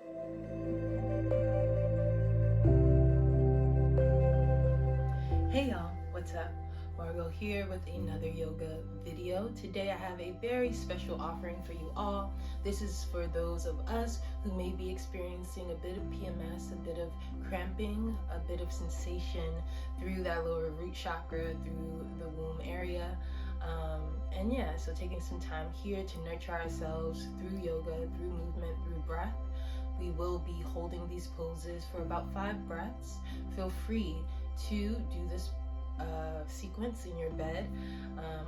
Hey y'all, what's up? Margot here with another yoga video. Today I have a very special offering for you all. This is for those of us who may be experiencing a bit of PMS, a bit of cramping, a bit of sensation through that lower root chakra, through the womb area. So taking some time here to nurture ourselves through yoga, through movement, through breath. We will be holding these poses for about 5 breaths. Feel free to do this sequence in your bed,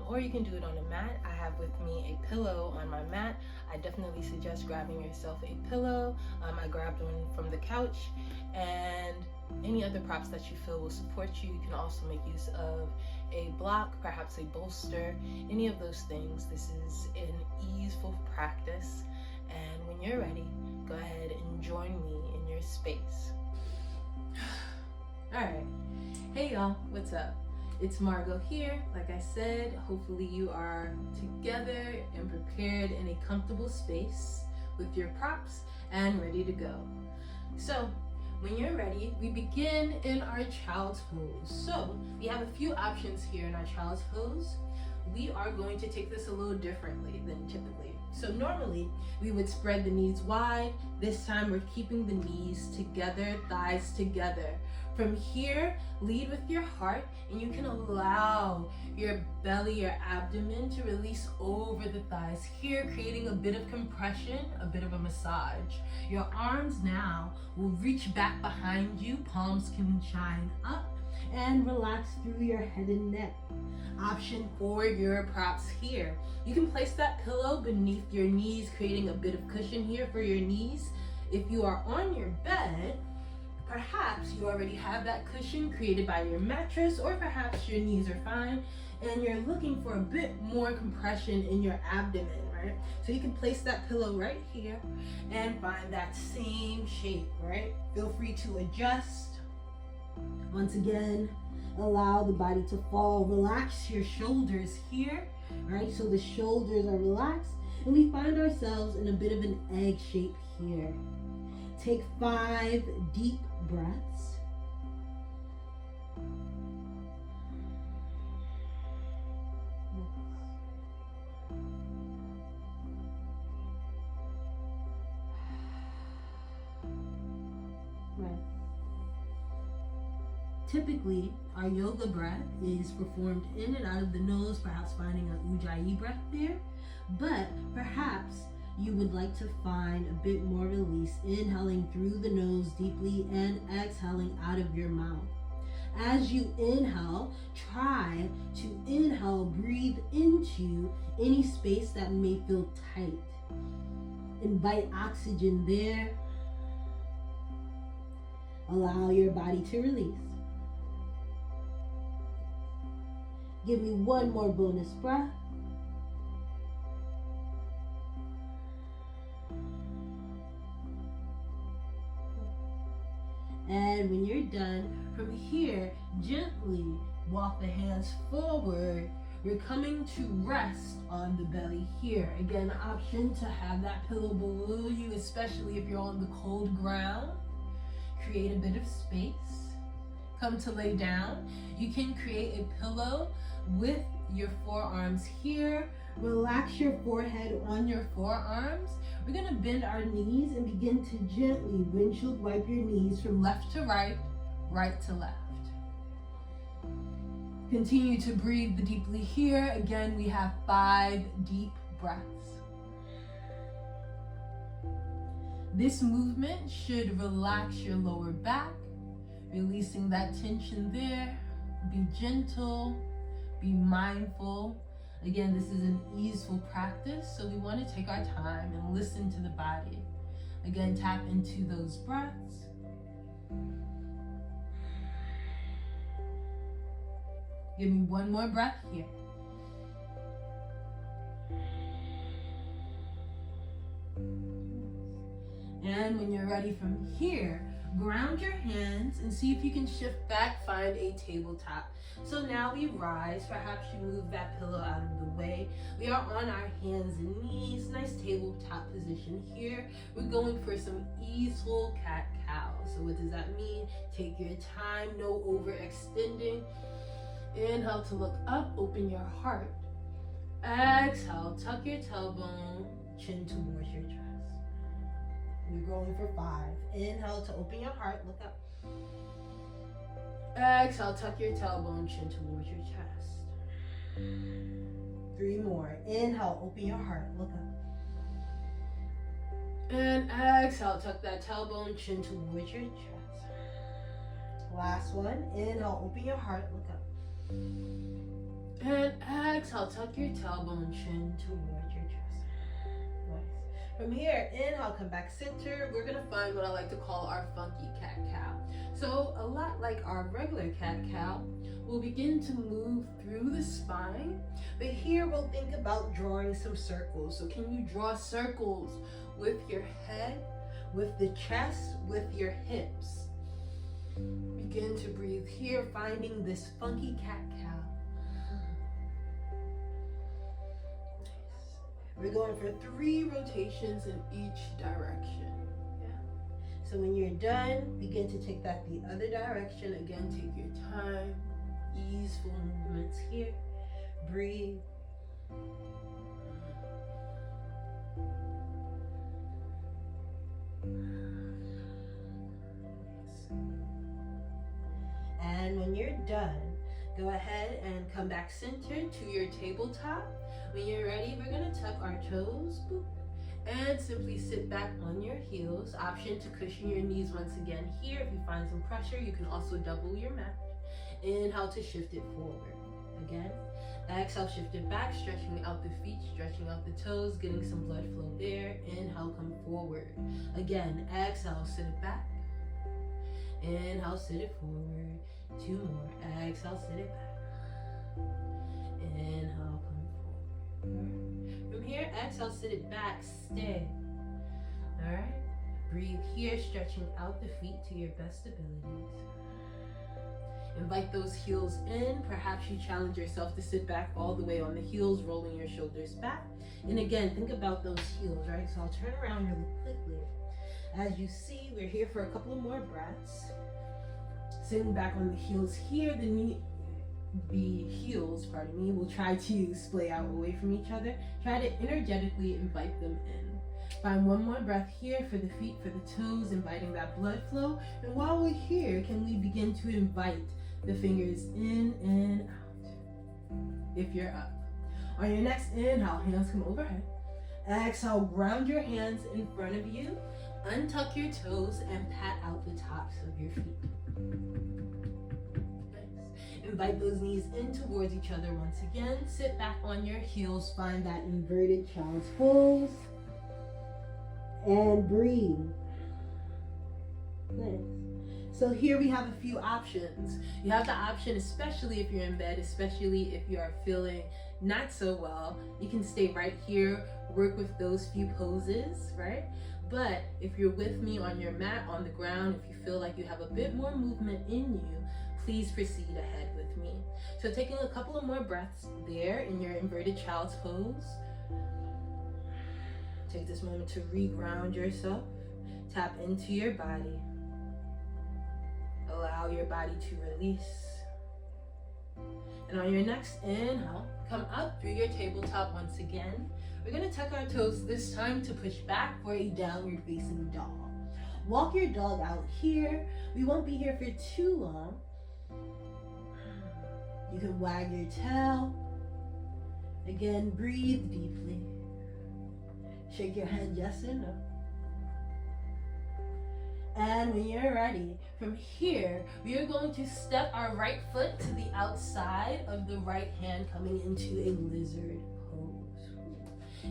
or you can do it on a mat. I have with me a pillow on my mat. I definitely suggest grabbing yourself a pillow. I grabbed one from the couch, and any other props that you feel will support you. You can also make use of a block, perhaps a bolster, any of those things. This is an easeful practice, and when you're ready, go ahead and join me in your space. All right. Hey y'all, what's up? It's Margot here. Like I said, hopefully you are together and prepared in a comfortable space with your props and ready to go. So when you're ready, we begin in our child's pose. So we have a few options here in our child's pose. We are going to take this a little differently than typically. So normally we would spread the knees wide. This time we're keeping the knees together, thighs together. From here, lead with your heart, and you can allow your belly, your abdomen to release over the thighs here, creating a bit of compression, a bit of a massage. Your arms now will reach back behind you, palms can shine up, and relax through your head and neck. Option for your props here. You can place that pillow beneath your knees, creating a bit of cushion here for your knees. If you are on your bed, perhaps you already have that cushion created by your mattress, or perhaps your knees are fine and you're looking for a bit more compression in your abdomen, right? So you can place that pillow right here and find that same shape, right? Feel free to adjust. Once again, allow the body to fall. Relax your shoulders here, right? So the shoulders are relaxed, and we find ourselves in a bit of an egg shape here. Take 5 deep breaths. Right. Typically, our yoga breath is performed in and out of the nose, perhaps finding an ujjayi breath there, but perhaps you would like to find a bit more release, inhaling through the nose deeply and exhaling out of your mouth. As you inhale, try to inhale, breathe into any space that may feel tight. Invite oxygen there. Allow your body to release. Give me one more bonus breath. And when you're done, from here, gently walk the hands forward. We're coming to rest on the belly here. Again, option to have that pillow below you, especially if you're on the cold ground. Create a bit of space. Come to lay down. You can create a pillow with your forearms here. Relax your forehead on your forearms. We're going to bend our knees and begin to gently windshield wipe your knees from left to right, right to left. Continue to breathe deeply here. Again, we have 5 deep breaths. This movement should relax your lower back, releasing that tension there. Be gentle, be mindful. Again, this is an easeful practice, so we want to take our time and listen to the body. Again, tap into those breaths. Give me one more breath here. And when you're ready from here, ground your hands and see if you can shift back, find a tabletop. So now we rise. Perhaps you move that pillow out of the way. We are on our hands and knees, nice tabletop position here. We're going for some easeful cat-cow. So what does that mean? Take your time, no overextending. Inhale to look up, open your heart. Exhale, tuck your tailbone, chin towards your chest. We're going for 5. Inhale to open your heart, look up. Exhale, tuck your tailbone, chin towards your chest. 3 more. Inhale, open your heart, look up. And exhale, tuck that tailbone, chin towards your chest. Last one. Inhale, open your heart, look up. And exhale, tuck your tailbone, chin towards your chest. Nice. From here, inhale, come back center. We're gonna find what I like to call our funky cat-cow. So a lot like our regular cat-cow, we'll begin to move through the spine, but here we'll think about drawing some circles. So can you draw circles with your head, with the chest, with your hips? Begin to breathe here, finding this funky cat-cow. Nice. We're going for 3 rotations in each direction. Yeah. So when you're done, begin to take that the other direction. Again, take your time. Easeful movements here. Breathe. And when you're done, go ahead and come back center to your tabletop. When you're ready, we're gonna tuck our toes, boop, and simply sit back on your heels. Option to cushion your knees once again here. If you find some pressure, you can also double your mat. Inhale to shift it forward. Again, exhale, shift it back, stretching out the feet, stretching out the toes, getting some blood flow there. Inhale, come forward. Again, exhale, sit it back. Inhale, sit it forward. 2 more. Exhale, sit it back. Inhale, come forward. From here, exhale, sit it back. Stay. All right. Breathe here, stretching out the feet to your best abilities. Invite those heels in. Perhaps you challenge yourself to sit back all the way on the heels, rolling your shoulders back. And again, think about those heels, right? So I'll turn around really quickly. As you see, we're here for a couple of more breaths. Sitting back on the heels here, the heels, will try to splay out away from each other. Try to energetically invite them in. Find one more breath here for the feet, for the toes, inviting that blood flow. And while we're here, can we begin to invite the fingers in and out, if you're up. On your next inhale, hands come overhead. Exhale, ground your hands in front of you. Untuck your toes and pat out the tops of your feet. Nice. Invite those knees in towards each other once again. Sit back on your heels. Find that inverted child's pose. And breathe. Nice. So here we have a few options. You have the option, especially if you're in bed, especially if you are feeling not so well, you can stay right here, work with those few poses, right? But if you're with me on your mat, on the ground, if you feel like you have a bit more movement in you, please proceed ahead with me. So taking a couple of more breaths there in your inverted child's pose. Take this moment to reground yourself. Tap into your body. Allow your body to release. And on your next inhale, come up through your tabletop once again. We're gonna tuck our toes this time to push back for a downward facing dog. Walk your dog out here. We won't be here for too long. You can wag your tail. Again, breathe deeply. Shake your head yes and no. And when you're ready, from here, we are going to step our right foot to the outside of the right hand, coming into a lizard pose.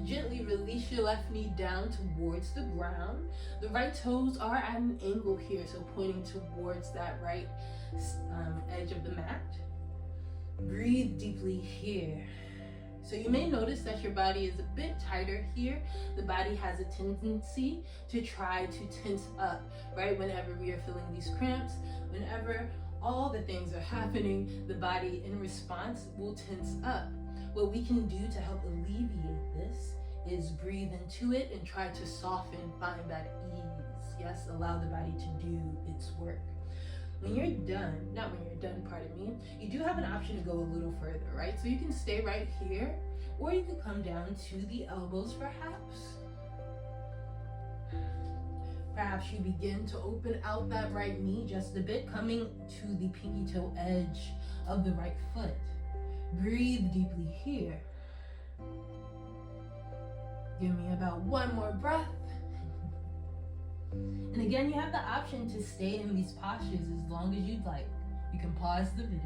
Gently release your left knee down towards the ground. The right toes are at an angle here, so pointing towards that right edge of the mat. Breathe deeply here. So you may notice that your body is a bit tighter here. The body has a tendency to try to tense up, right? Whenever we are feeling these cramps, whenever all the things are happening, the body in response will tense up. what we can do to help alleviate this is breathe into it and try to soften, find that ease. Yes, allow the body to do its work. When you're done, not when you're done, pardon me, you do have an option to go a little further, right? So you can stay right here, or you could come down to the elbows perhaps. Perhaps you begin to open out that right knee just a bit, coming to the pinky toe edge of the right foot. Breathe deeply here. Give me about one more breath. And again, you have the option to stay in these postures as long as you'd like. You can pause the video.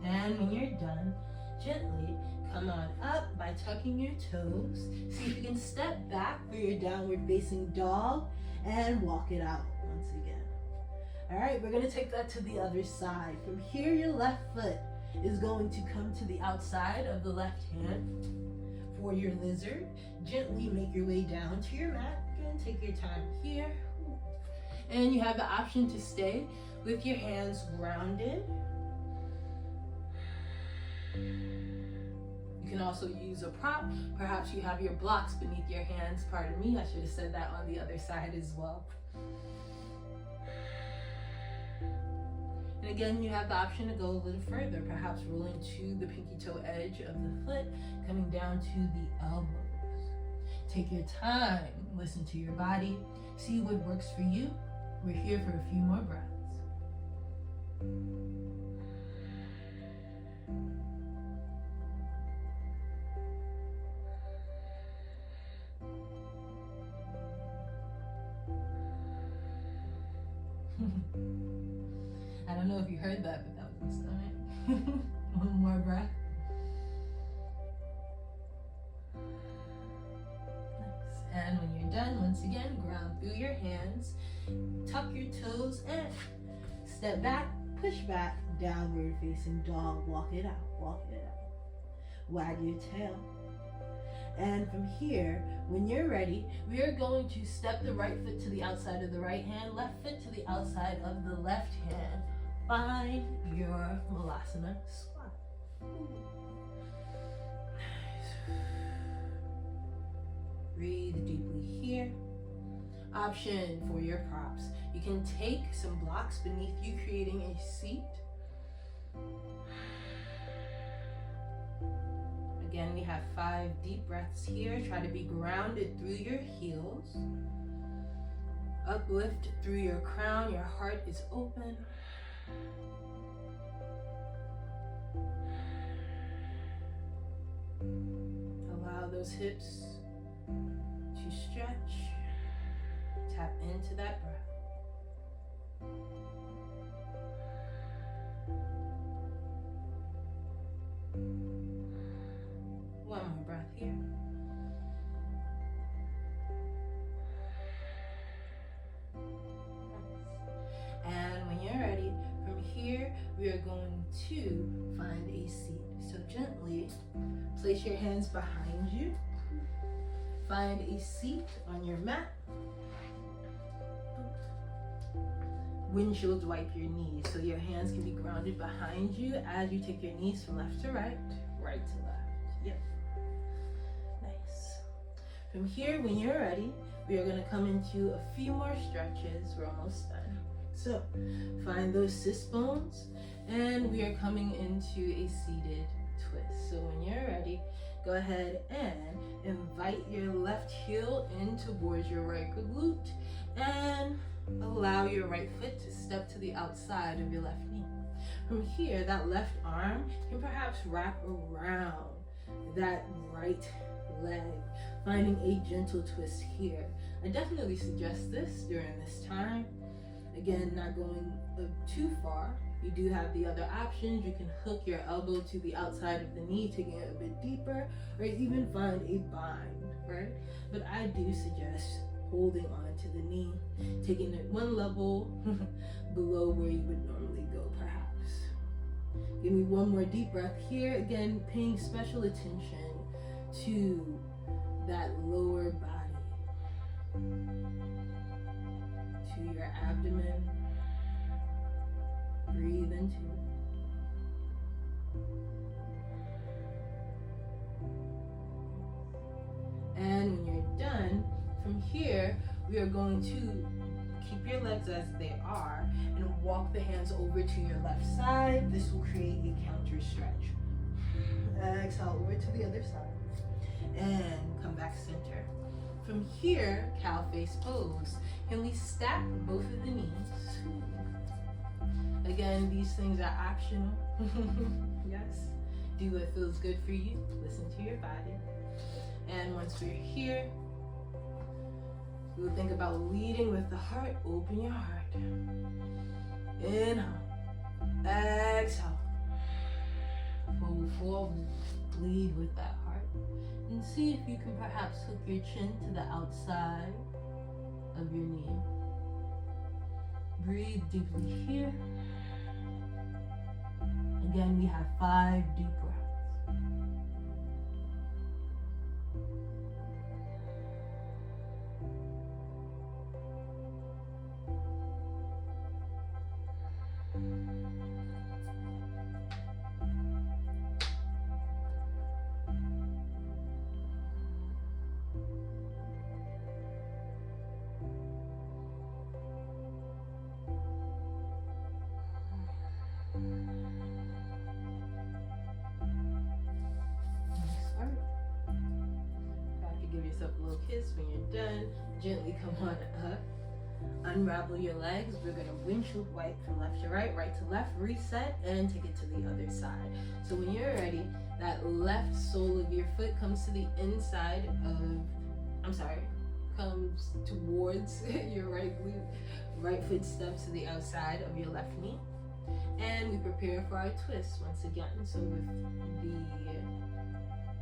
And when you're done, gently come on up by tucking your toes. See if you can step back for your downward facing dog and walk it out once again. All right, we're gonna take that to the other side. From here, your left foot is going to come to the outside of the left hand. For your lizard, gently make your way down to your mat. Again, take your time here. And you have the option to stay with your hands grounded. You can also use a prop. Perhaps you have your blocks beneath your hands. Pardon me, I should have said that on the other side as well. And again, you have the option to go a little further, perhaps rolling to the pinky toe edge of the foot, coming down to the elbows. Take your time, listen to your body, see what works for you. We're here for a few more breaths. I don't know if you heard that, but that was my stomach. One more breath. Nice. And when you're done, once again, ground through your hands, tuck your toes and step back, push back, downward facing dog. Walk it out, walk it out. Wag your tail. And from here, when you're ready, we are going to step the right foot to the outside of the right hand, left foot to the outside of the left hand. Find your Malasana squat. Nice. Breathe deeply here. Option for your props. You can take some blocks beneath you, creating a seat. Again, we have 5 deep breaths here. Try to be grounded through your heels. Uplift through your crown. Your heart is open. Allow those hips to stretch. Tap into that breath. One more breath here. And when you're ready, from here, we are going to find a seat. So gently place your hands behind you. Find a seat on your mat. Windshield wipe your knees so your hands can be grounded behind you as you take your knees from left to right, right to left. Yep. Nice. From here, when you're ready, we are going to come into a few more stretches. We're almost done. So find those sis bones, and we are coming into a seated twist. So when you're ready, go ahead and invite your left heel in towards your right glute and allow your right foot to step to the outside of your left knee. From here, that left arm can perhaps wrap around that right leg, finding a gentle twist here. I definitely suggest this during this time. Again, not going too far. You do have the other options. You can hook your elbow to the outside of the knee, taking it a bit deeper, or even find a bind, right? But I do suggest holding on to the knee, taking it one level below where you would normally go, perhaps. Give me one more deep breath here. Again, paying special attention to that lower body, to your abdomen. Breathe into it. And when you're done, from here, we are going to keep your legs as they are and walk the hands over to your left side. This will create a counter stretch. Exhale over to the other side and come back center. From here, cow face pose. Can we stack both of the knees? Again, these things are optional. Yes. Do what feels good for you. Listen to your body. And once we're here, we'll think about leading with the heart. Open your heart. Inhale. Exhale. Fold forward. Lead with that heart. And see if you can perhaps hook your chin to the outside of your knee. Breathe deeply here. Again, we have 5 deep breaths. Give yourself a little kiss when you're done. Gently come on up. Unravel your legs. We're going to windshield wipe from left to right, right to left, reset, and take it to the other side. So when you're ready, that left sole of your foot comes to the inside of, comes towards your right glute. Right foot steps to the outside of your left knee. And we prepare for our twist once again. So with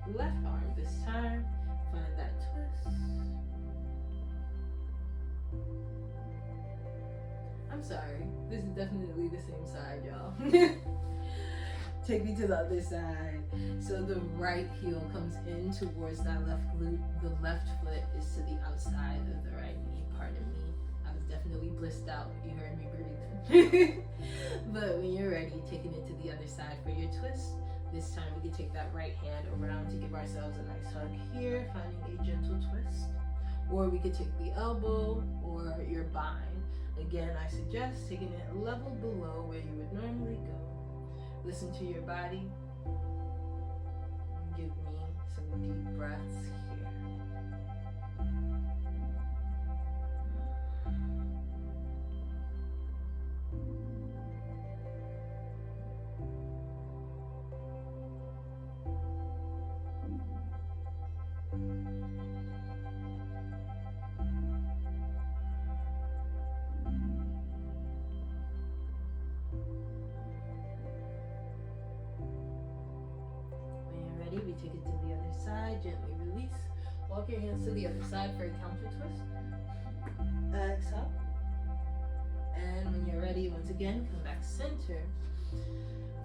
the left arm this time, find that twist. I'm sorry, this is definitely the same side, y'all. Take me to the other side. So the right heel comes in towards that left glute. The left foot is to the outside of the right knee. Pardon me. I was definitely blissed out. You heard me breathing. But when you're ready, taking it to the other side for your twist. This time we can take that right hand around to give ourselves a nice hug here, finding a gentle twist. Or we could take the elbow or your bind. Again, I suggest taking it a level below where you would normally go. Listen to your body. Give me some deep breaths here. We take it to the other side, gently release. Walk your hands to the other side for a counter twist. Exhale. And when you're ready, once again, come back center.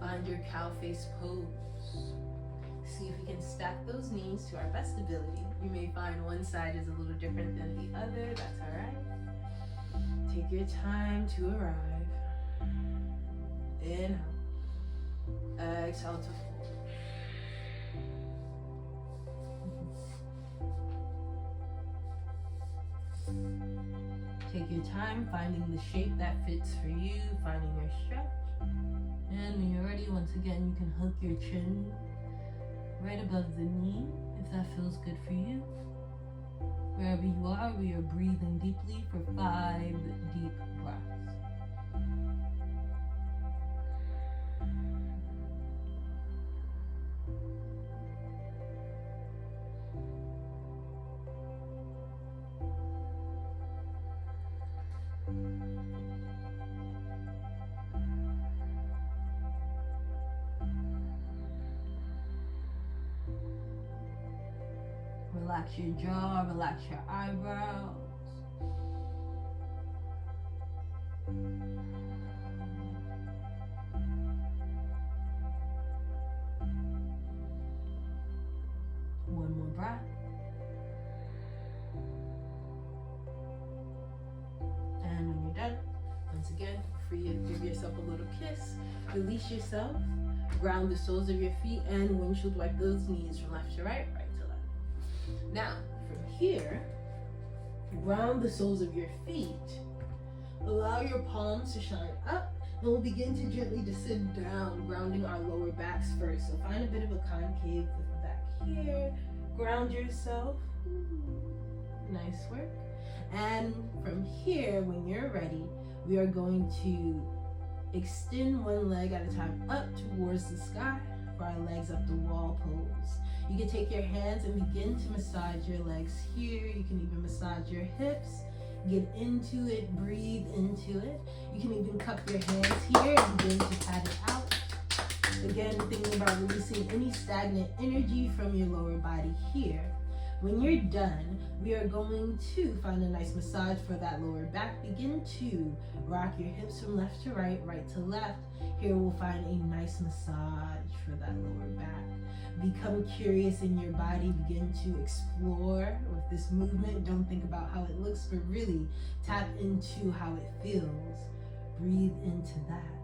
Find your cow face pose. See if we can stack those knees to our best ability. You may find one side is a little different than the other. That's all right. Take your time to arrive. Inhale. Exhale to fold. Take your time finding the shape that fits for you, finding your stretch. And when you're ready, once again, you can hook your chin right above the knee if that feels good for you. Wherever you are, we are breathing deeply for 5 deep breaths. Relax your jaw, relax your eyebrows. One more breath. And when you're done, once again, free to give yourself a little kiss. Release yourself. Ground the soles of your feet and windshield wipe those knees from left to right, right to left. Now, from here, ground the soles of your feet. Allow your palms to shine up, and we'll begin to gently descend down, grounding our lower backs first. So find a bit of a concave with the back here. Ground yourself. Nice work. And from here, when you're ready, we are going to extend one leg at a time up towards the sky for our legs up the wall pose. You can take your hands and begin to massage your legs here. You can even massage your hips. Get into it, breathe into it. You can even cup your hands here and begin to pat it out. Again, thinking about releasing any stagnant energy from your lower body here. When you're done, we are going to find a nice massage for that lower back. Begin to rock your hips from left to right, right to left. Here we'll find a nice massage for that lower back. Become curious in your body. Begin to explore with this movement. Don't think about how it looks, but really tap into how it feels. Breathe into that.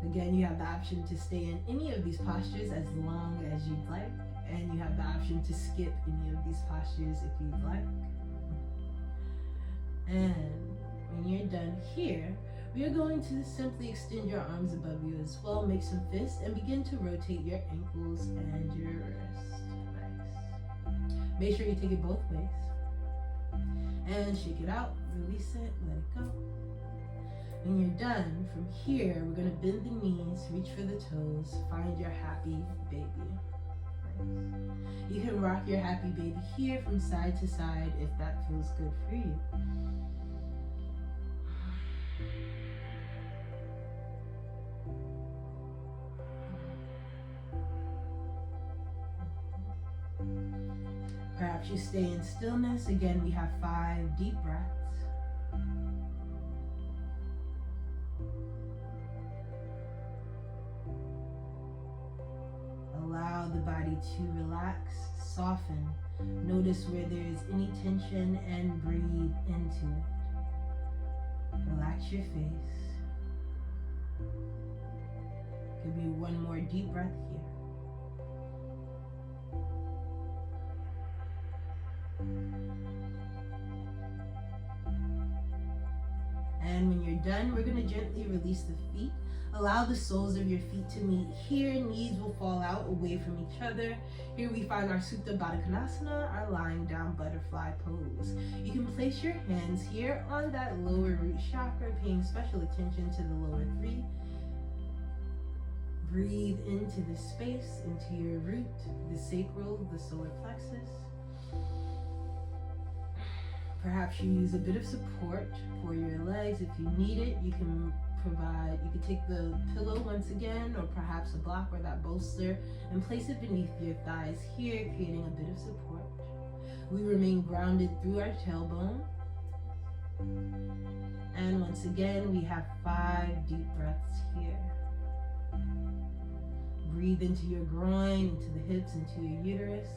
Again, you have the option to stay in any of these postures as long as you'd like. And you have the option to skip any of these postures if you'd like. And when you're done here, we are going to simply extend your arms above you as well. Make some fists and begin to rotate your ankles and your wrists. Nice. Make sure you take it both ways. And shake it out, release it, let it go. When you're done, from here, we're going to bend the knees, reach for the toes, find your happy baby. You can rock your happy baby here from side to side if that feels good for you. Perhaps you stay in stillness. Again, we have 5 deep breaths. Allow the body to relax, soften. Notice where there is any tension and breathe into it. Relax your face. Give me one more deep breath here. And when you're done, we're going to gently release the feet. Allow the soles of your feet to meet here. Knees will fall out away from each other. Here we find our Supta Baddha Konasana, our lying down butterfly pose. You can place your hands here on that lower root chakra, paying special attention to the lower 3. Breathe into the space, into your root, the sacral, the solar plexus. Perhaps you use a bit of support for your legs. If you need it, you can take the pillow once again, or perhaps a block or that bolster, and place it beneath your thighs here, creating a bit of support. We remain grounded through our tailbone. And once again, we have 5 deep breaths here. Breathe into your groin, into the hips, into your uterus.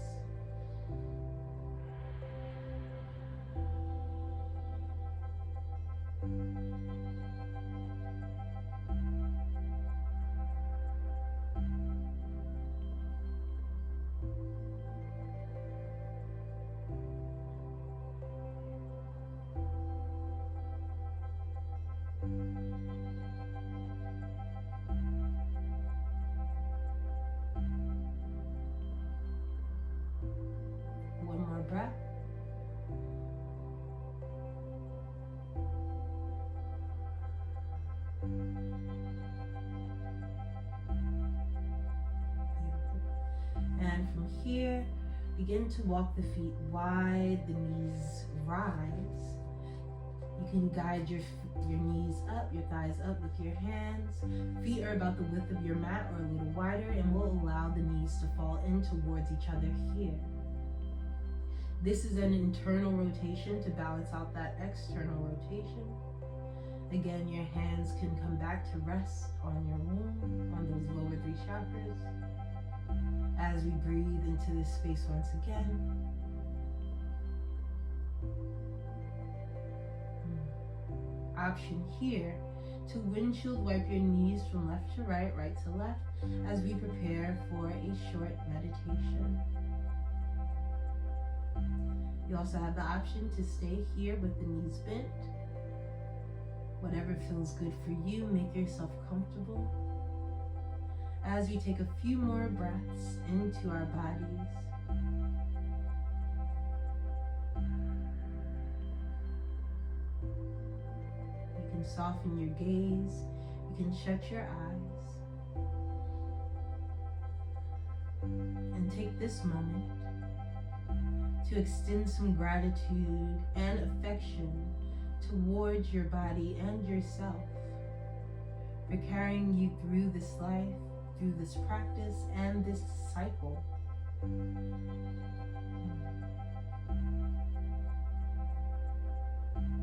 One more breath. And from here, begin to walk the feet wide, the knees rise. You can guide your knees up, your thighs up with your hands. Feet are about the width of your mat or a little wider, and we'll allow the knees to fall in towards each other here. This is an internal rotation to balance out that external rotation. Again, your hands can come back to rest on your womb, on those lower 3 chakras. As we breathe into this space once again. Option here to windshield wipe your knees from left to right, right to left, as we prepare for a short meditation. You also have the option to stay here with the knees bent. Whatever feels good for you, make yourself comfortable. As we take a few more breaths into our bodies, you can soften your gaze, you can shut your eyes, and take this moment to extend some gratitude and affection towards your body and yourself for carrying you through this life, through this practice and this cycle.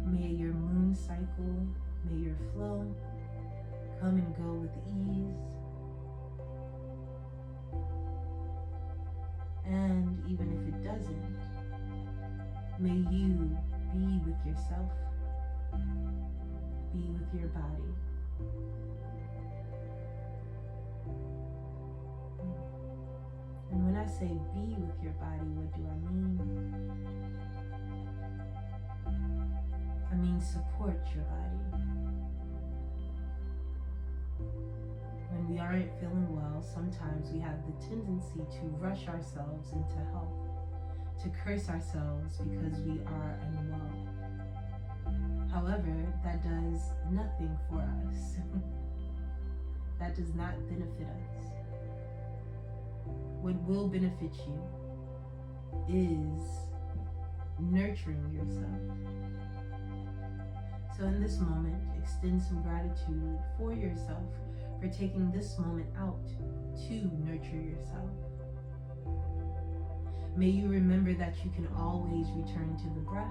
May your moon cycle, may your flow come and go with ease. And even if it doesn't, may you be with yourself, be with your body. And when I say be with your body, what do I mean? I mean support your body. When we aren't feeling well, sometimes we have the tendency to rush ourselves into health, to curse ourselves because we are unwell. However, that does nothing for us. That does not benefit us. What will benefit you is nurturing yourself. So in this moment, extend some gratitude for yourself for taking this moment out to nurture yourself. May you remember that you can always return to the breath.